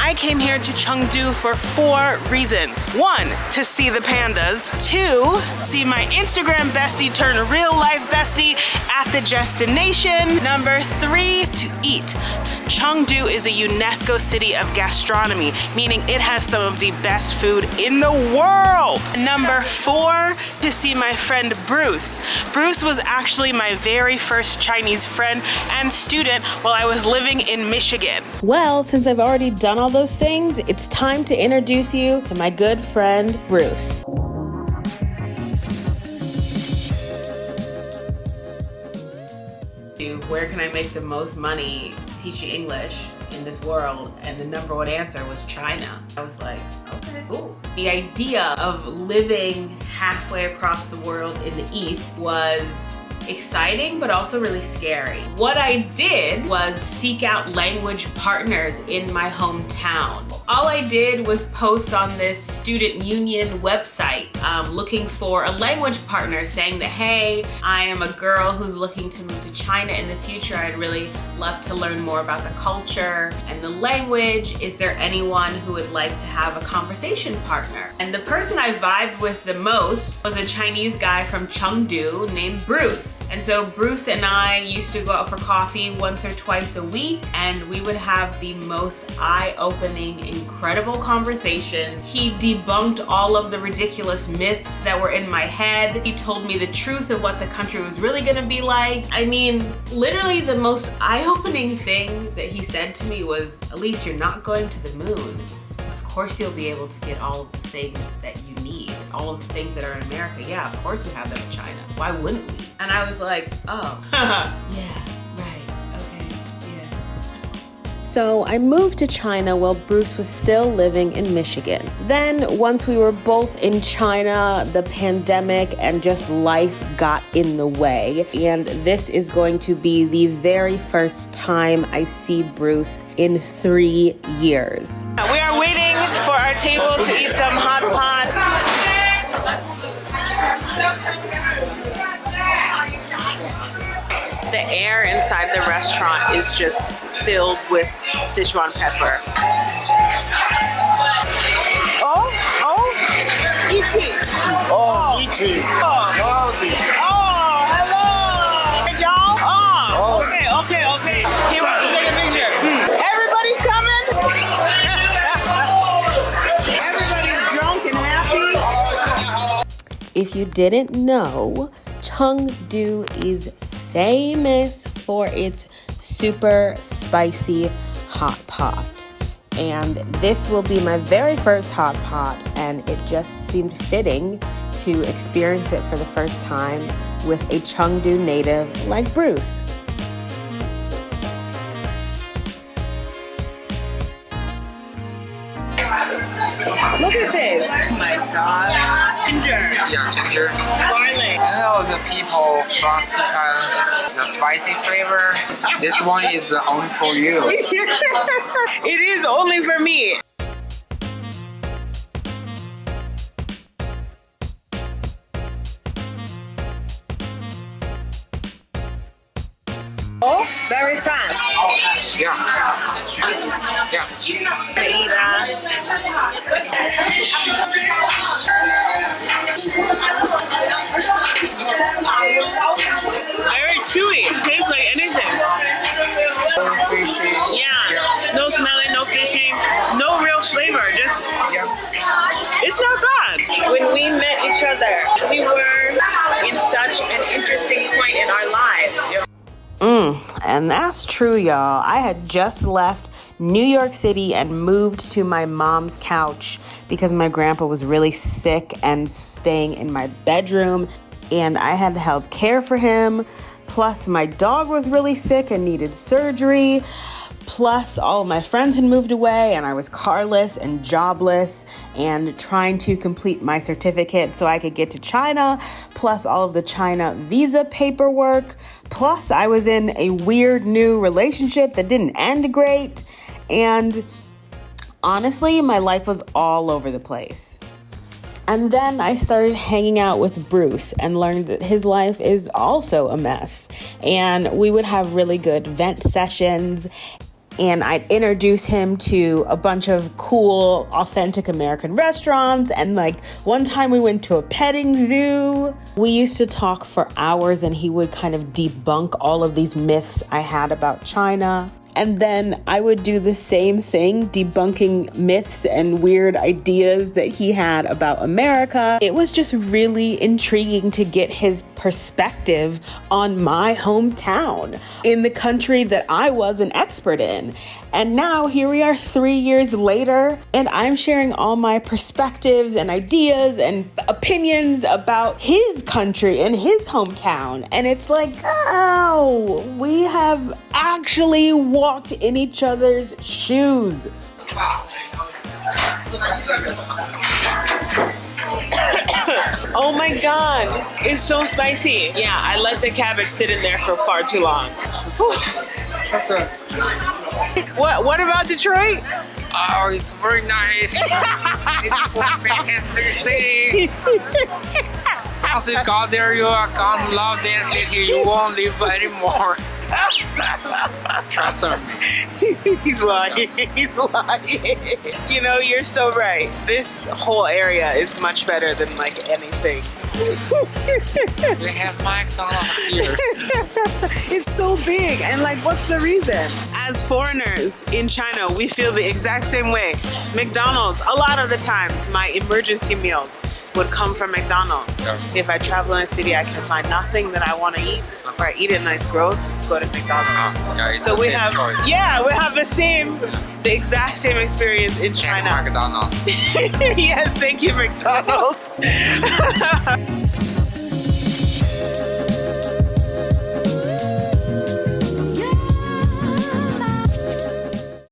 I came here to Chengdu for 4 reasons. 1, to see the pandas. 2, see my Instagram bestie turn real life bestie at the destination. Number 3, to eat. Chengdu is a UNESCO city of gastronomy, meaning it has some of the best food in the world. Number 4, to see my friend Bruce. Bruce was actually my very first Chinese friend and student while I was living in Michigan. Well, since I've already done all those things, it's time to introduce you to my good friend Bruce. Where can I make the most money teaching English in this world? And the number 1 answer was China. I was like, okay, cool. The idea of living halfway across the world in the East was exciting, but also really scary. What I did was seek out language partners in my hometown. All I did was post on this student union website looking for a language partner, saying that, hey, I am a girl who's looking to move to China in the future. I'd really love to learn more about the culture and the language. Is there anyone who would like to have a conversation partner? And the person I vibed with the most was a Chinese guy from Chengdu named Bruce. And so Bruce and I used to go out for coffee once or twice a week, and we would have the most eye-opening, incredible conversation. He debunked all of the ridiculous myths that were in my head. He told me the truth of what the country was really gonna be like. I mean, literally the most eye-opening thing that he said to me was, Aleese, you're not going to the moon. Of course you'll be able to get all of the things that you need. All of the things that are in America, yeah, of course we have them in China. Why wouldn't we? And I was like, oh, yeah, right, okay, yeah. So I moved to China while Bruce was still living in Michigan. Then once we were both in China, the pandemic and just life got in the way. And this is going to be the very first time I see Bruce in 3 years. We are waiting for our table to eat some hot pot. The air inside the restaurant is just filled with Sichuan pepper. Eating. Eating. Hello. Hey, y'all. Okay. He wants to take a picture. Everybody's coming. Everybody's drunk and happy. If you didn't know, Chengdu is famous for its super spicy hot pot. And this will be my very first hot pot, and it just seemed fitting to experience it for the first time with a Chengdu native like Bruce. Look at this! Oh my god! Ginger! Yeah, ginger. Garlic! You know the people from Sichuan, the spicy flavor. This one is only for you. It is only for me. Oh, very fast. Yeah. Very chewy. Tastes like anything. Fishy. Yeah. No smelling, no fishy, no real flavor. Just, it's not bad. When we met each other, we were in such an interesting point in our lives. And that's true, y'all. I had just left New York City and moved to my mom's couch because my grandpa was really sick and staying in my bedroom, and I had to help care for him. Plus, my dog was really sick and needed surgery. Plus, all of my friends had moved away and I was carless and jobless and trying to complete my certificate so I could get to China. Plus, all of the China visa paperwork. Plus, I was in a weird new relationship that didn't end great. And honestly, my life was all over the place. And then I started hanging out with Bruce and learned that his life is also a mess. And we would have really good vent sessions. and I'd introduce him to a bunch of cool, authentic American restaurants. And like one time we went to a petting zoo. We used to talk for hours and he would kind of debunk all of these myths I had about China. And then I would do the same thing, debunking myths and weird ideas that he had about America. It was just really intriguing to get his perspective on my hometown in the country that I was an expert in. And now here we are 3 years later, and I'm sharing all my perspectives and ideas and opinions about his country and his hometown. And it's like, oh, we have actually walked in each other's shoes. Oh my god, it's so spicy. Yeah, I let the cabbage sit in there for far too long. What about Detroit? Oh, it's very nice. It's a fantastic city. Once you got there, you are gonna love that city. You won't leave anymore. Trust me. He's lying. He's lying. You know, you're so right. This whole area is much better than like anything. We have McDonald's here. It's so big, and like, what's the reason? As foreigners in China, we feel the exact same way. McDonald's, a lot of the times, my emergency meals would come from McDonald's. Yeah. If I travel in a city, I can find nothing that I want to eat, or I eat it and it's gross, go to McDonald's. Yeah, it's So the we same have, choice. yeah, we have the exact same experience in Check China. McDonald's. Yes, thank you, McDonald's.